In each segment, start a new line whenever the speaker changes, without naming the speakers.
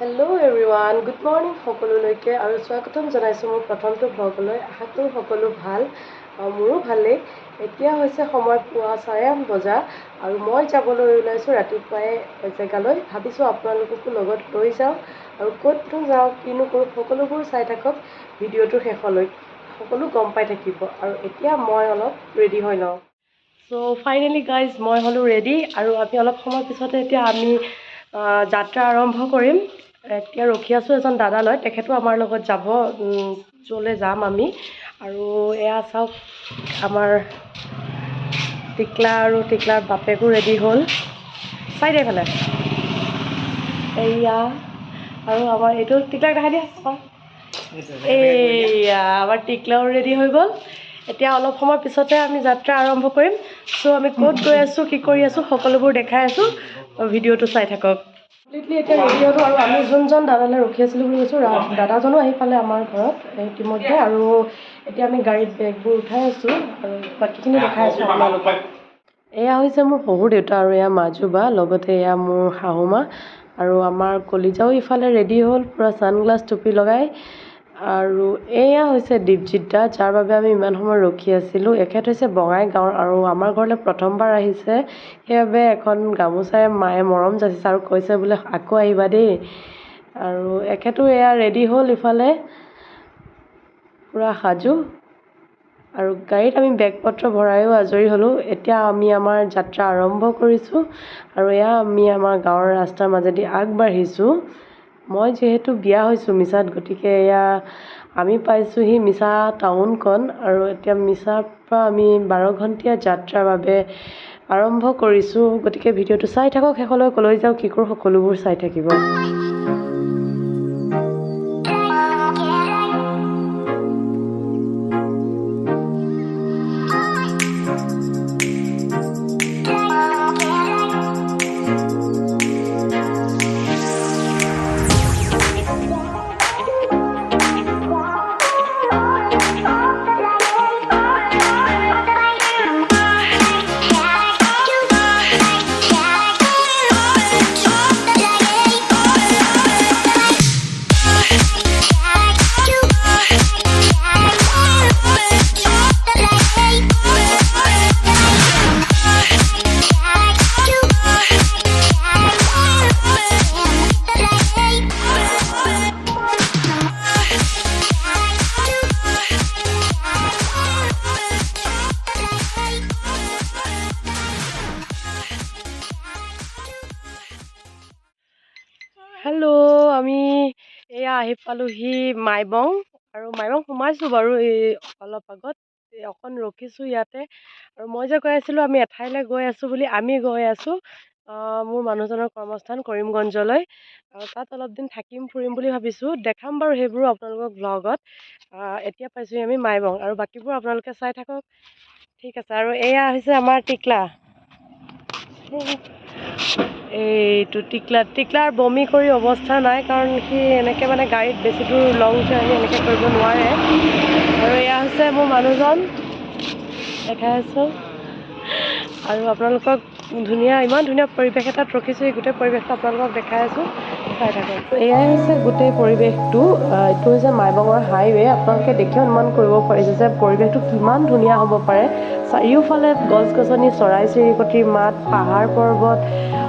Hello' everyone, good morning সকলোলৈকে আৰু স্বাগতম জনাইছোঁ মোৰ প্ৰথমটো ভ্লগলৈ। আশা কৰোঁ সকলো ভাল, মোৰো ভালেই। এতিয়া হৈছে সময় পুৱা 8:30 বজা আৰু মই যাবলৈ ওলাইছোঁ ৰাতিপুৱাই জেগালৈ। ভাবিছোঁ আপোনালোককো লগত লৈ যাওঁ আৰু ক'তনো যাওঁ কিনো কৰোঁ সকলোবোৰ চাই থাকক ভিডিঅ'টোৰ শেষলৈ, সকলো গম পাই থাকিব। আৰু এতিয়া মই অলপ ৰেডি হৈ লওঁ। চ' ফাইনেলি গাইজ মই হ'লোঁ ৰেডি আৰু আমি অলপ সময় পিছতে এতিয়া আমি যাত্ৰা আৰম্ভ কৰিম। এতিয়া ৰখি আছোঁ এজন দাদালৈ, তেখেতো আমাৰ লগত যাব য'লৈ যাম আমি। আৰু এয়া চাওক আমাৰ টিকলা আৰু টিকলাৰ বাপেকো ৰেডি হ'ল, চাই দে এইফালে। এয়া আৰু আমাৰ এইটো টিকলাক দেখাই দিয়া। এয়া আমাৰ টিকলাও ৰেডি হৈ গ'ল। এতিয়া অলপ সময় পিছতে আমি যাত্ৰা আৰম্ভ কৰিম। চ' আমি ক'ত গৈ আছোঁ কি কৰি আছোঁ সকলোবোৰ দেখাই আছোঁ, ভিডিঅ'টো চাই থাকক। কমপ্লিটলি এতিয়া ৰেডি হ'লোঁ আৰু আমি যোনজন দাদালৈ ৰখি আছিলোঁ বুলি কৈছোঁ, দাদাজনো আহি পালে আমাৰ ঘৰত ইতিমধ্যে। আৰু এতিয়া আমি গাড়ীত বেগবোৰ উঠাই আছোঁ আৰু বাকীখিনি দেখাই আছোঁ আপোনালোকক। এয়া হৈছে মোৰ শহুৰ দেউতা আৰু এয়া মাজু বা, লগতে এয়া মোৰ শাহু মা আৰু আমাৰ কলিজাও ইফালে ৰেডি হ'ল পূৰা ছানগ্লাছ টুপি লগাই। আৰু এয়া হৈছে দীপজিত দা, যাৰ বাবে আমি ইমান সময় ৰখি আছিলোঁ। এখেত হৈছে বঙাইগাঁৱৰ আৰু আমাৰ ঘৰলৈ প্ৰথমবাৰ আহিছে, সেইবাবে এখন গামোচাৰে মায়ে মৰম যাচিছে আৰু কৈছে বোলে আকৌ আহিবা দেই। আৰু এখেতো এয়া ৰেডি হ'ল ইফালে পূৰা সাজু। আৰু গাড়ীত আমি বেগ পত্ৰ ভৰাইও আজৰি হ'লোঁ। এতিয়া আমি আমাৰ যাত্ৰা আৰম্ভ কৰিছোঁ আৰু এয়া আমি আমাৰ গাঁৱৰ ৰাস্তাৰ মাজেদি আগবাঢ়িছোঁ। মই যিহেতু বিয়া হৈছোঁ মিছাত, গতিকে এয়া আমি পাইছোঁহি মিছা টাউনখন। আৰু এতিয়া মিছাৰ পৰা আমি 12 ঘণ্টীয়া যাত্ৰাৰ বাবে আৰম্ভ কৰিছোঁ। গতিকে ভিডিঅ'টো চাই থাকক শেষলৈ, ক'লৈ যাওঁ কি কৰোঁ সকলোবোৰ চাই থাকিব। হেল্ল', আমি এয়া আহি পালোহি মাইবং আৰু মাইবং সোমাইছোঁ বাৰু এই অলপ আগত। অকণ ৰখিছোঁ ইয়াতে। আৰু মই যে কৈ আছিলোঁ আমি এঠাইলৈ গৈ আছোঁ বুলি, আমি গৈ আছোঁ মোৰ মানুহজনৰ কৰ্মস্থান কৰিমগঞ্জলৈ। আৰু তাত অলপ দিন থাকিম ফুৰিম বুলি ভাবিছোঁ, দেখাম বাৰু সেইবোৰো আপোনালোকক ভ্লগত। এতিয়া পাইছোঁহি আমি মাইবং আৰু বাকীবোৰ আপোনালোকে চাই থাকক, ঠিক আছে। আৰু এয়া হৈছে আমাৰ টিকলা, এইটো টিকলাৰ বমি কৰি অৱস্থা নাই, কাৰণ সি এনেকৈ মানে গাড়ীত বেছি দূৰ লং জাৰ্ণি এনেকৈ কৰিব নোৱাৰে। আৰু এয়া হৈছে মোৰ মানুহজন, দেখাই আছোঁ। আৰু আপোনালোকক ইমান ধুনীয়া পৰিৱেশ এটাত ৰখিছোঁ, এই গোটেই পৰিৱেশটো আপোনালোকক দেখাই আছোঁ, চাই থাকক। এয়াই হৈছে গোটেই পৰিৱেশটো। এইটো হৈছে মাইবঙৰ হাইৱে। আপোনালোকে দেখি অনুমান কৰিব পাৰিছে যে পৰিৱেশটো কিমান ধুনীয়া হ'ব পাৰে। চাৰিওফালে গছ গছনি, চৰাই চিৰিকটিৰ মাত, পাহাৰ পৰ্বত,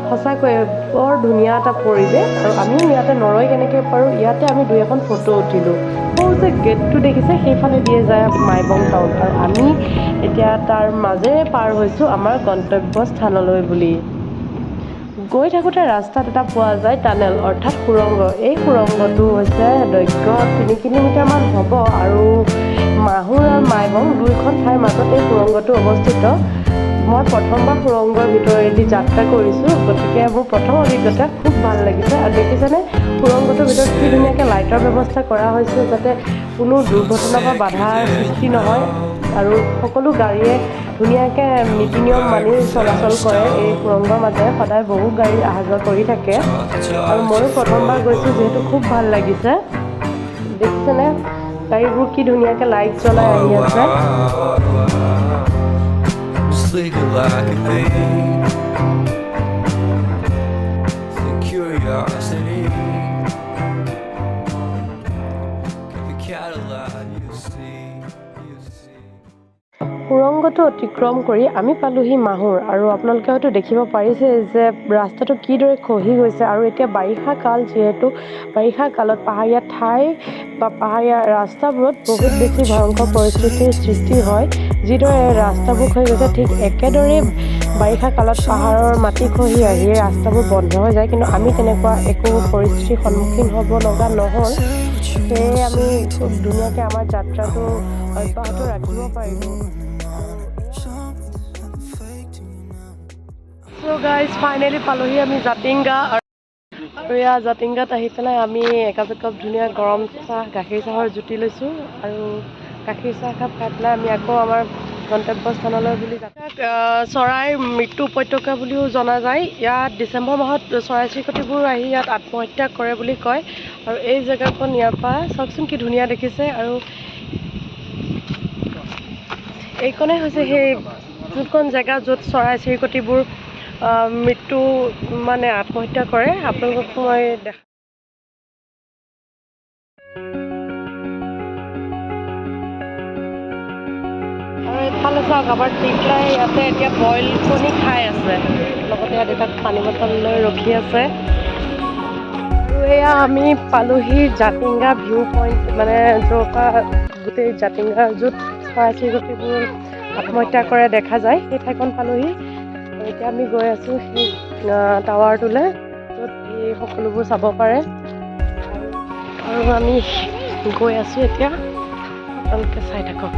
সঁচাকৈ বৰ ধুনীয়া এটা পৰিৱেশ। আৰু আমিও ইয়াতে নৰৈ কেনেকৈ পাৰোঁ, ইয়াতে আমি 2-এখন ফটো উঠিলোঁ। সৌ যে গেটটো দেখিছে সেইফালে দিয়ে যায় মাইবং টাউন, আৰু আমি এতিয়া তাৰ মাজেৰে পাৰ হৈছোঁ আমাৰ গন্তব্যস্থানলৈ বুলি। গৈ থাকোঁতে ৰাস্তাত এটা পোৱা যায় টানেল, অৰ্থাৎ সুৰংগ। এই সুৰংগটো হৈছে দৈৰ্ঘ্য 3 কিলোমিটাৰমান হ'ব আৰু মাহুৰ আৰু মাইবং দুয়োখন ঠাইৰ মাজত এই সুৰংগটো অৱস্থিত। মই প্ৰথমবাৰ সুৰংগৰ ভিতৰেদি যাত্ৰা কৰিছোঁ, গতিকে মোৰ প্ৰথম অভিজ্ঞতা খুব ভাল লাগিছে। আৰু দেখিছেনে সুৰংগটোৰ ভিতৰত কি ধুনীয়াকৈ লাইটৰ ব্যৱস্থা কৰা হৈছে, যাতে কোনো দুৰ্ঘটনা বা বাধাৰ সৃষ্টি নহয়। আৰু সকলো গাড়ীয়ে ধুনীয়াকৈ নীতি নিয়ম মানি চলাচল কৰে। এই সুৰংগৰ মাজেৰে সদায় বহু গাড়ী অহা যোৱা কৰি থাকে। আৰু ময়ো প্ৰথমবাৰ গৈছোঁ যিহেতু খুব ভাল লাগিছে। দেখিছেনে গাড়ীবোৰ কি ধুনীয়াকৈ লাইট জ্বলাই আহি আছে। sleeping like a thief. The curiosity সুৰংগটো অতিক্ৰম কৰি আমি পালোহি মাহুৰ আৰু আপোনালোকে হয়তো দেখিব পাৰিছে যে ৰাস্তাটো কিদৰে খহি গৈছে আৰু এতিয়া বাৰিষা কাল যিহেতু বাৰিষা কালত পাহাৰীয়া ঠাই বা পাহাৰীয়া ৰাস্তাবোৰত বহুত বেছি ভয়ংকৰ পৰিস্থিতিৰ সৃষ্টি হয়। যিদৰে ৰাস্তাবোৰ খহি গৈছে ঠিক একেদৰে বাৰিষা কালত পাহাৰৰ মাটি খহি আহি ৰাস্তাবোৰ বন্ধ হৈ যায়, কিন্তু আমি তেনেকুৱা একো পৰিস্থিতিৰ সন্মুখীন হ'ব লগা নহ'ল। সেয়ে আমি খুব ধুনীয়াকৈ আমাৰ যাত্ৰাটো অব্যাহত ৰাখিব পাৰিলোঁ। চ' গাইজ ফাইনেলি পালোহি আমি জাতিংগা আৰু এয়া জাতিংগাত আহি পেলাই আমি একাপ ধুনীয়া গৰম চাহ গাখীৰ চাহৰ জুতি লৈছোঁ আৰু গাখীৰ চাহ একাপ খাই পেলাই আমি আকৌ আমাৰ গন্তব্যস্থানলৈ বুলি চৰাইৰ মৃত্যু উপত্যকা বুলিও জনা যায়। ইয়াত ডিচেম্বৰ মাহত চৰাই চিৰিকটিবোৰ আহি ইয়াত আত্মহত্যা কৰে বুলি কয় আৰু এই জেগাখন ইয়াৰ পৰা চাওকচোন কি ধুনীয়া দেখিছে। আৰু এইখনেই হৈছে সেই যোনখন জেগা য'ত চৰাই চিৰিকটিবোৰ মৃত্যু মানে আত্মহত্যা কৰে। আপোনালোকক মই দেখা আৰু এইফালে চাওক আমাৰ টিকলাই ইয়াতে এতিয়া বইল কণী খাই আছে, লগতে ইয়াত এটা পানী বটল লৈ ৰখি আছে। আৰু এয়া আমি পালোহি জাতিংগা ভিউ পইণ্ট, মানে য'ৰ পৰা গোটেই জাতিংগা য'ত চৰাই চিৰিকটিবোৰ আত্মহত্যা কৰে দেখা যায় সেই ঠাইখন পালোহি। আৰু এতিয়া আমি গৈ আছোঁ সেই টাৱাৰটোলৈ য'ত এই সকলোবোৰ চাব পাৰে আৰু আমি গৈ আছোঁ এতিয়া। আপোনালোকে চাই থাকক।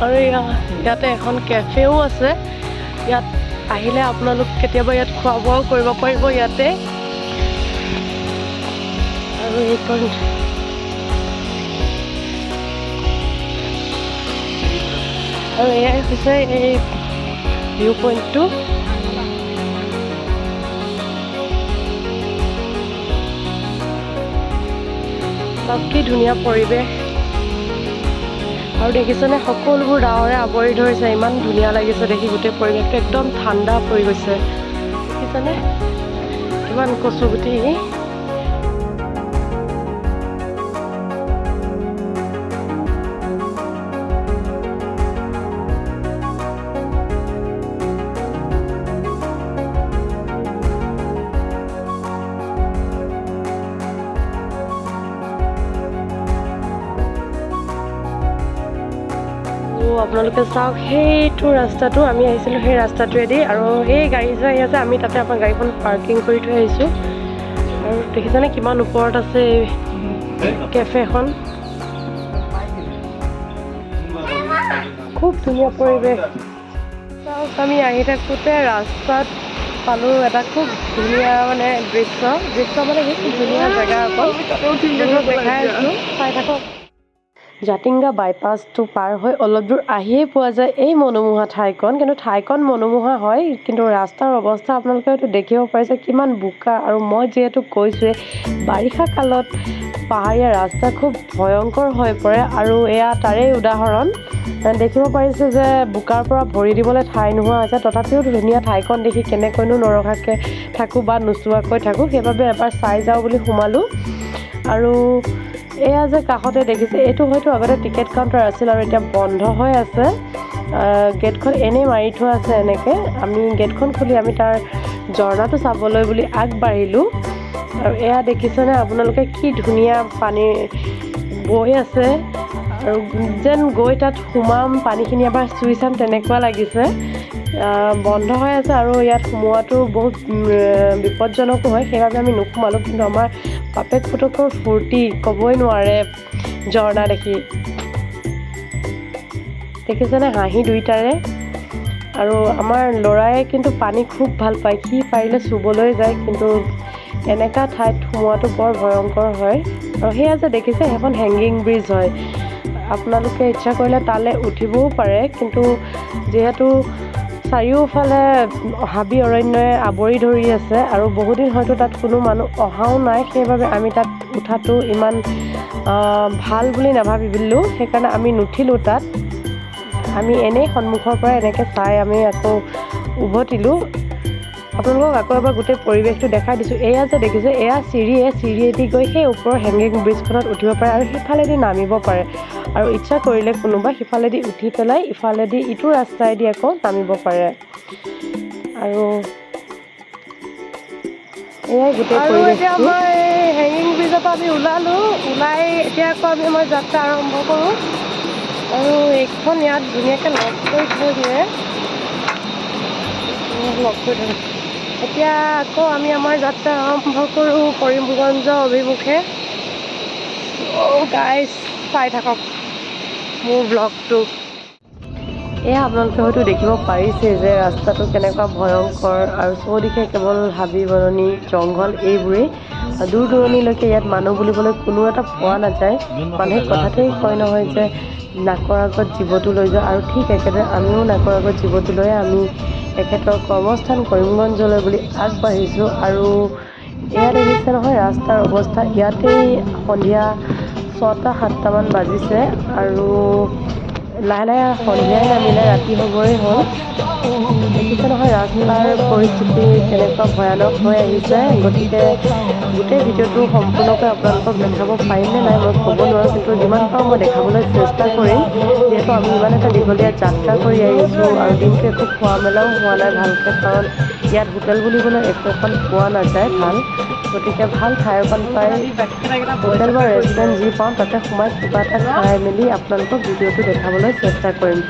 আৰু ইয়াতে এখন কেফেও আছে। ইয়াত আহিলে আপোনালোক কেতিয়াবা ইয়াত খোৱা বোৱাও কৰিব পাৰিব ইয়াতে। আৰু এইখন আৰু এয়াই হৈছে এই ভিউ পইণ্টটো। কি ধুনীয়া পৰিৱেশ আৰু দেখিছেনে সকলোবোৰ ডাৱৰে আৱৰি ধৰিছে। ইমান ধুনীয়া লাগিছে দেখি, গোটেই পৰিৱেশটো একদম ঠাণ্ডা পৰি গৈছে। দেখিছেনে কিমান কচুগুটি। আপোনালোকে চাওক সেইটো ৰাস্তাটো, আমি আহিছিলোঁ সেই ৰাস্তাটোৱেদি আৰু সেই গাড়ী যে আহি আছে আমি তাতে আমাৰ গাড়ীখন পাৰ্কিং কৰি থৈ আহিছোঁ। আৰু দেখিছেনে কিমান ওপৰত আছে এই কেফেখন। খুব ধুনীয়া পৰিৱেশ। চাওক আমি আহি থাকোঁতে ৰাস্তাত পালোঁ এটা খুব ধুনীয়া মানে দৃশ্য মানে সেই খুব ধুনীয়া জেগা অকল দেখাই আছোঁ, চাই থাকক। জাতিংগা বাইপাছটো পাৰ হৈ অলপ দূৰ আহিয়েই পোৱা যায় এই মনোমোহা ঠাইখন। কিন্তু ঠাইখন মনোমোহা হয়, কিন্তু ৰাস্তাৰ অৱস্থা আপোনালোকে হয়তো দেখিব পাৰিছে কিমান বোকা। আৰু মই যিহেতু কৈছোঁৱে বাৰিষা কালত পাহাৰীয়া ৰাস্তা খুব ভয়ংকৰ হৈ পৰে আৰু এয়া তাৰেই উদাহৰণ। দেখিব পাৰিছে যে বোকাৰ পৰা ভৰি দিবলৈ ঠাই নোহোৱা হৈছে, তথাপিও ধুনীয়া ঠাইখন দেখি কেনেকৈনো নৰখাকৈ থাকোঁ বা নোচোৱাকৈ থাকোঁ, সেইবাবে এবাৰ চাই যাওঁ বুলি সোমালোঁ। আৰু এয়া যে কাষতে দেখিছে এইটো হয়তো আগতে টিকেট কাউণ্টাৰ আছিল আৰু এতিয়া বন্ধ হৈ আছে। গেটখন এনেই মাৰি থোৱা আছে এনেকৈ। আমি গেটখন খুলি আমি তাৰ ঝৰ্ণাটো চাবলৈ বুলি আগবাঢ়িলোঁ। আৰু এয়া দেখিছেনে আপোনালোকে কি ধুনীয়া পানী বৈ আছে আৰু যেন গৈ তাত সোমাম, পানীখিনি এবাৰ চুই চাম তেনেকুৱা লাগিছে। বন্ধ হৈ আছে আৰু ইয়াত সোমোৱাটো বহুত বিপদজনকো হয়, সেইবাবে আমি নোসোমালোঁ। কিন্তু আমাৰ বাপেক পুতেকৰ ফূৰ্তি ক'বই নোৱাৰে ঝৰ্ণা দেখি। দেখিছেনে হাঁহি দুইটাৰে। আৰু আমাৰ ল'ৰাই কিন্তু পানী খুব ভাল পায়, সি পাৰিলে চুবলৈ যায়, কিন্তু এনেকুৱা ঠাইত সোমোৱাটো বৰ ভয়ংকৰ হয়। আৰু সেয়া যে দেখিছে সেইখন হেংগিং ব্ৰিজ হয়। আপোনালোকে ইচ্ছা কৰিলে তালৈ উঠিবও পাৰে, কিন্তু যিহেতু চাৰিওফালে হাবি অৰণ্যই আৱৰি ধৰি আছে আৰু বহুদিন হয়তো তাত কোনো মানুহ অহাও নাই, সেইবাবে আমি তাত উঠাটো ইমান ভাল বুলি নাভাবিলোঁ, সেইকাৰণে আমি নুঠিলোঁ তাত। আমি এনেই সন্মুখৰ পৰা এনেকৈ চাই আমি আকৌ উভতিলোঁ। আপোনালোকক আকৌ এবাৰ গোটেই পৰিৱেশটো দেখাই দিছোঁ। এয়া যে দেখিছে, এয়া চিৰিয়েদি গৈ সেই ওপৰৰ হেংগিং ব্ৰিজখনত উঠিব পাৰে আৰু সিফালেদি নামিব পাৰে, আৰু ইচ্ছা কৰিলে কোনোবা সিফালেদি উঠি পেলাই ইফালেদি ইটো ৰাস্তাইদি আকৌ নামিব পাৰে। আৰু এয়াই গোটেই পৰিৱেশটো। এতিয়া আমাৰ এই হেংগিং ব্ৰিজৰ পৰা আমি ওলাই এতিয়া আকৌ আমি আমাৰ যাত্ৰা আৰম্ভ কৰোঁ। আৰু এইখন ইয়াত ধুনীয়াকৈ লগ কৰি থৈ দিয়ে, এতিয়া আকৌ আমি আমাৰ যাত্ৰা আৰম্ভ কৰোঁ কৰিমগঞ্জ অভিমুখে। গাইজ চাই থাকক মোৰ ব্লগটো। এয়া আপোনালোকে হয়তো দেখিব পাৰিছে যে ৰাস্তাটো কেনেকুৱা ভয়ংকৰ, আৰু চৌদিশে কেৱল হাবি বননি জংঘল এইবোৰেই। দূৰ দূৰণিলৈকে ইয়াত মানুহ বুলিবলৈ কোনো এটা পোৱা নাযায়। মানুহে কথাতেই কয় নহয় যে নাকৰ আগত জীৱটো লৈ যোৱা, আৰু ঠিক একেদৰে আমিও নাকৰ আগত জীৱটো লৈ আমি তেখেতৰ কৰ্মস্থান কৰিমগঞ্জলৈ বুলি আগবাঢ়িছোঁ। আৰু এয়া দেখিছে নহয় ৰাস্তাৰ অৱস্থা, ইয়াতেই সন্ধিয়া 6-7টামান বাজিছে আৰু লাহে লাহে সন্ধিয়াই নামিলে, ৰাতি হ'বই হ'ল। দেখিছে নহয় ৰাস্তাৰ পৰিস্থিতি কেনেকুৱা ভয়ানক হৈ আহিছে। গতিকে গোটেই ভিডিঅ'টো সম্পূৰ্ণকৈ আপোনালোকক দেখাব পাৰিম নে নাই মই ক'ব নোৱাৰোঁ, কিন্তু যিমান পাৰোঁ মই দেখাবলৈ চেষ্টা কৰিম, যিহেতু আমি ইমান এটা দীঘলীয়া যাত্ৰা কৰি আহিছোঁ আৰু দিনটো একো খোৱা মেলাও হোৱা নাই ভালকৈ, কাৰণ ইয়াত হোটেল বুলিবলৈ একো এখন পোৱা নাযায় ভাল। গতিকে ভাল ঠাই এখন পাই হোটেল বা ৰেষ্টুৰেণ্ট যি পাওঁ তাতে সোমাই কিবা এটা খাই মেলি আপোনালোকক ভিডিঅ'টো দেখাবলৈ চেষ্টা কৰিম।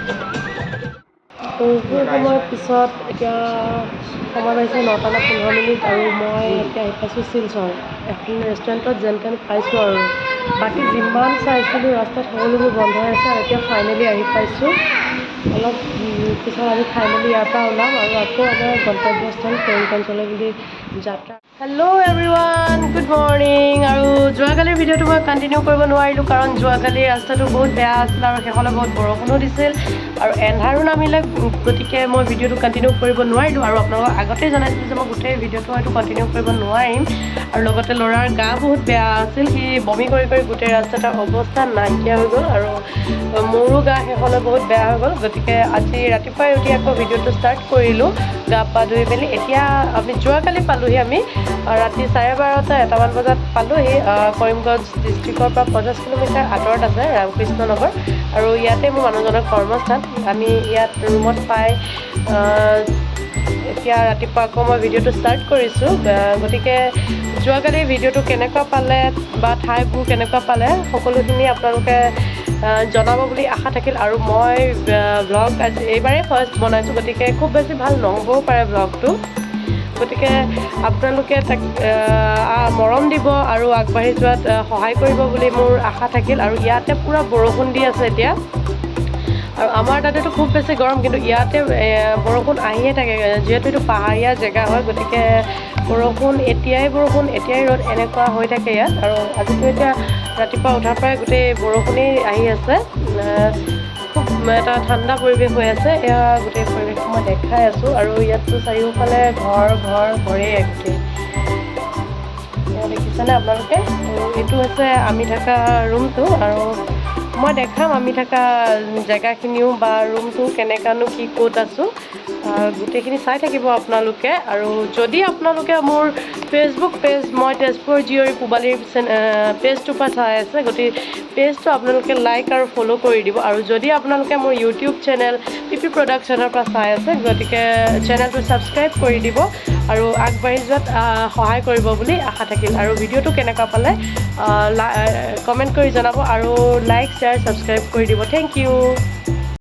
বহু সময়ৰ পিছত এতিয়া সময় পাইছে 9:15 আৰু মই এতিয়া আহি পাইছোঁ শিলচৰ। এখন ৰেষ্টুৰেণ্টত যেন তেন পাইছোঁ আৰু বাকী যিমান চাইছিলোঁ ৰাস্তাত সকলোবোৰ বন্ধ হৈ আছে। আৰু এতিয়া ফাইনেলি আহি পাইছোঁ। অলপ পিছত আমি খাই মেলি ইয়াৰ পৰা ওলাম আৰু আকৌ আমাৰ গন্তব্যস্থান কৰিমগঞ্জলৈ বুলি যাত্ৰা। Hello' everyone, good morning. আৰু যোৱাকালিৰ ভিডিঅ'টো মই কণ্টিনিউ কৰিব নোৱাৰিলোঁ, কাৰণ যোৱাকালি ৰাস্তাটো বহুত বেয়া আছিল আৰু শেষলৈ বহুত বৰষুণো দিছিল আৰু এন্ধাৰো নামিলে, গতিকে মই ভিডিঅ'টো কণ্টিনিউ কৰিব নোৱাৰিলোঁ। আৰু আপোনালোকক আগতেই জনাইছিলোঁ যে মই গোটেই ভিডিঅ'টো হয়তো কণ্টিনিউ কৰিব নোৱাৰিম। আৰু লগতে ল'ৰাৰ গা বহুত বেয়া আছিল, সি বমি কৰি গোটেই ৰাস্তাটোৰ অৱস্থা নাইকিয়া হৈ গ'ল, আৰু মোৰো গা শেষলৈ বহুত বেয়া হৈ গ'ল। গতিকে আজি ৰাতিপুৱাই উঠি আকৌ ভিডিঅ'টো ষ্টাৰ্ট কৰিলোঁ, গা পা ধুই মেলি। এতিয়া আমি যোৱাকালি পালোঁহি, আমি ৰাতি 12:30-1টামান বজাত পালোঁহি। কৰিমগঞ্জ ডিষ্ট্ৰিক্টৰ পৰা 50 কিলোমিটাৰ আঁতৰত আছে ৰামকৃষ্ণ নগৰ, আৰু ইয়াতে মোৰ মানুহজনৰ কৰ্মস্থান। আমি ইয়াত ৰুমত পাই এতিয়া ৰাতিপুৱা আকৌ মই ভিডিঅ'টো ষ্টাৰ্ট কৰিছোঁ। গতিকে যোৱাকালি ভিডিঅ'টো কেনেকুৱা পালে বা ঠাইবোৰ কেনেকুৱা পালে সকলোখিনি আপোনালোকে জনাব বুলি আশা থাকিল। আৰু মই ব্লগ আজি এইবাৰেই ফাৰ্ষ্ট বনাইছোঁ, গতিকে খুব বেছি ভাল নহ'বও পাৰে ব্লগটো। গতিকে আপোনালোকে তাক মৰম দিব আৰু আগবাঢ়ি যোৱাত সহায় কৰিব বুলি মোৰ আশা থাকিল। আৰু ইয়াতে পূৰা বৰষুণ দি আছে এতিয়া, আৰু আমাৰ তাতেতো খুব বেছি গৰম, কিন্তু ইয়াতে বৰষুণ আহিয়ে থাকে, যিহেতু এইটো পাহাৰীয়া জেগা হয়। গতিকে এতিয়াই বৰষুণ এতিয়াই ৰ'দ এনেকুৱা হৈ থাকে ইয়াত। আৰু আজিতো এতিয়া ৰাতিপুৱা উঠাৰ পৰাই গোটেই বৰষুণেই আহি আছে, খুব এটা ঠাণ্ডা পৰিৱেশ হৈ আছে। এয়া গোটেই পৰিৱেশটো মই দেখাই আছোঁ। আৰু ইয়াততো চাৰিওফালে ঘৰেই গোটেই দেখিছেনে আপোনালোকে। এইটো হৈছে আমি থকা ৰুমটো, আৰু মই দেখাম আমি থকা জেগাখিনিও বা ৰুমটো কেনেকুৱানো কি ক'ত আছোঁ, গোটেইখিনি চাই থাকিব আপোনালোকে। আৰু যদি আপোনালোকে মোৰ ফেচবুক পেজ, মই তেজপুৰ জীয়ৰী পূবালীৰ পেজটোৰ পৰা চাই আছে, গতিকে পেজটো আপোনালোকে লাইক আৰু ফ'ল' কৰি দিব। আৰু যদি আপোনালোকে মোৰ ইউটিউব চেনেল PP প্ৰডাকশ্যনৰ পৰা চাই আছে, গতিকে চেনেলটো ছাবস্ক্ৰাইব কৰি দিব আৰু আগবাঢ়ি যোৱাত সহায় কৰিব বুলি আশা থাকিল। আৰু ভিডিঅ'টো কেনেকুৱা পালে কমেণ্ট কৰি জনাব, আৰু লাইক শ্বেয়াৰ ছাবস্ক্ৰাইব কৰি দিব। Thank U.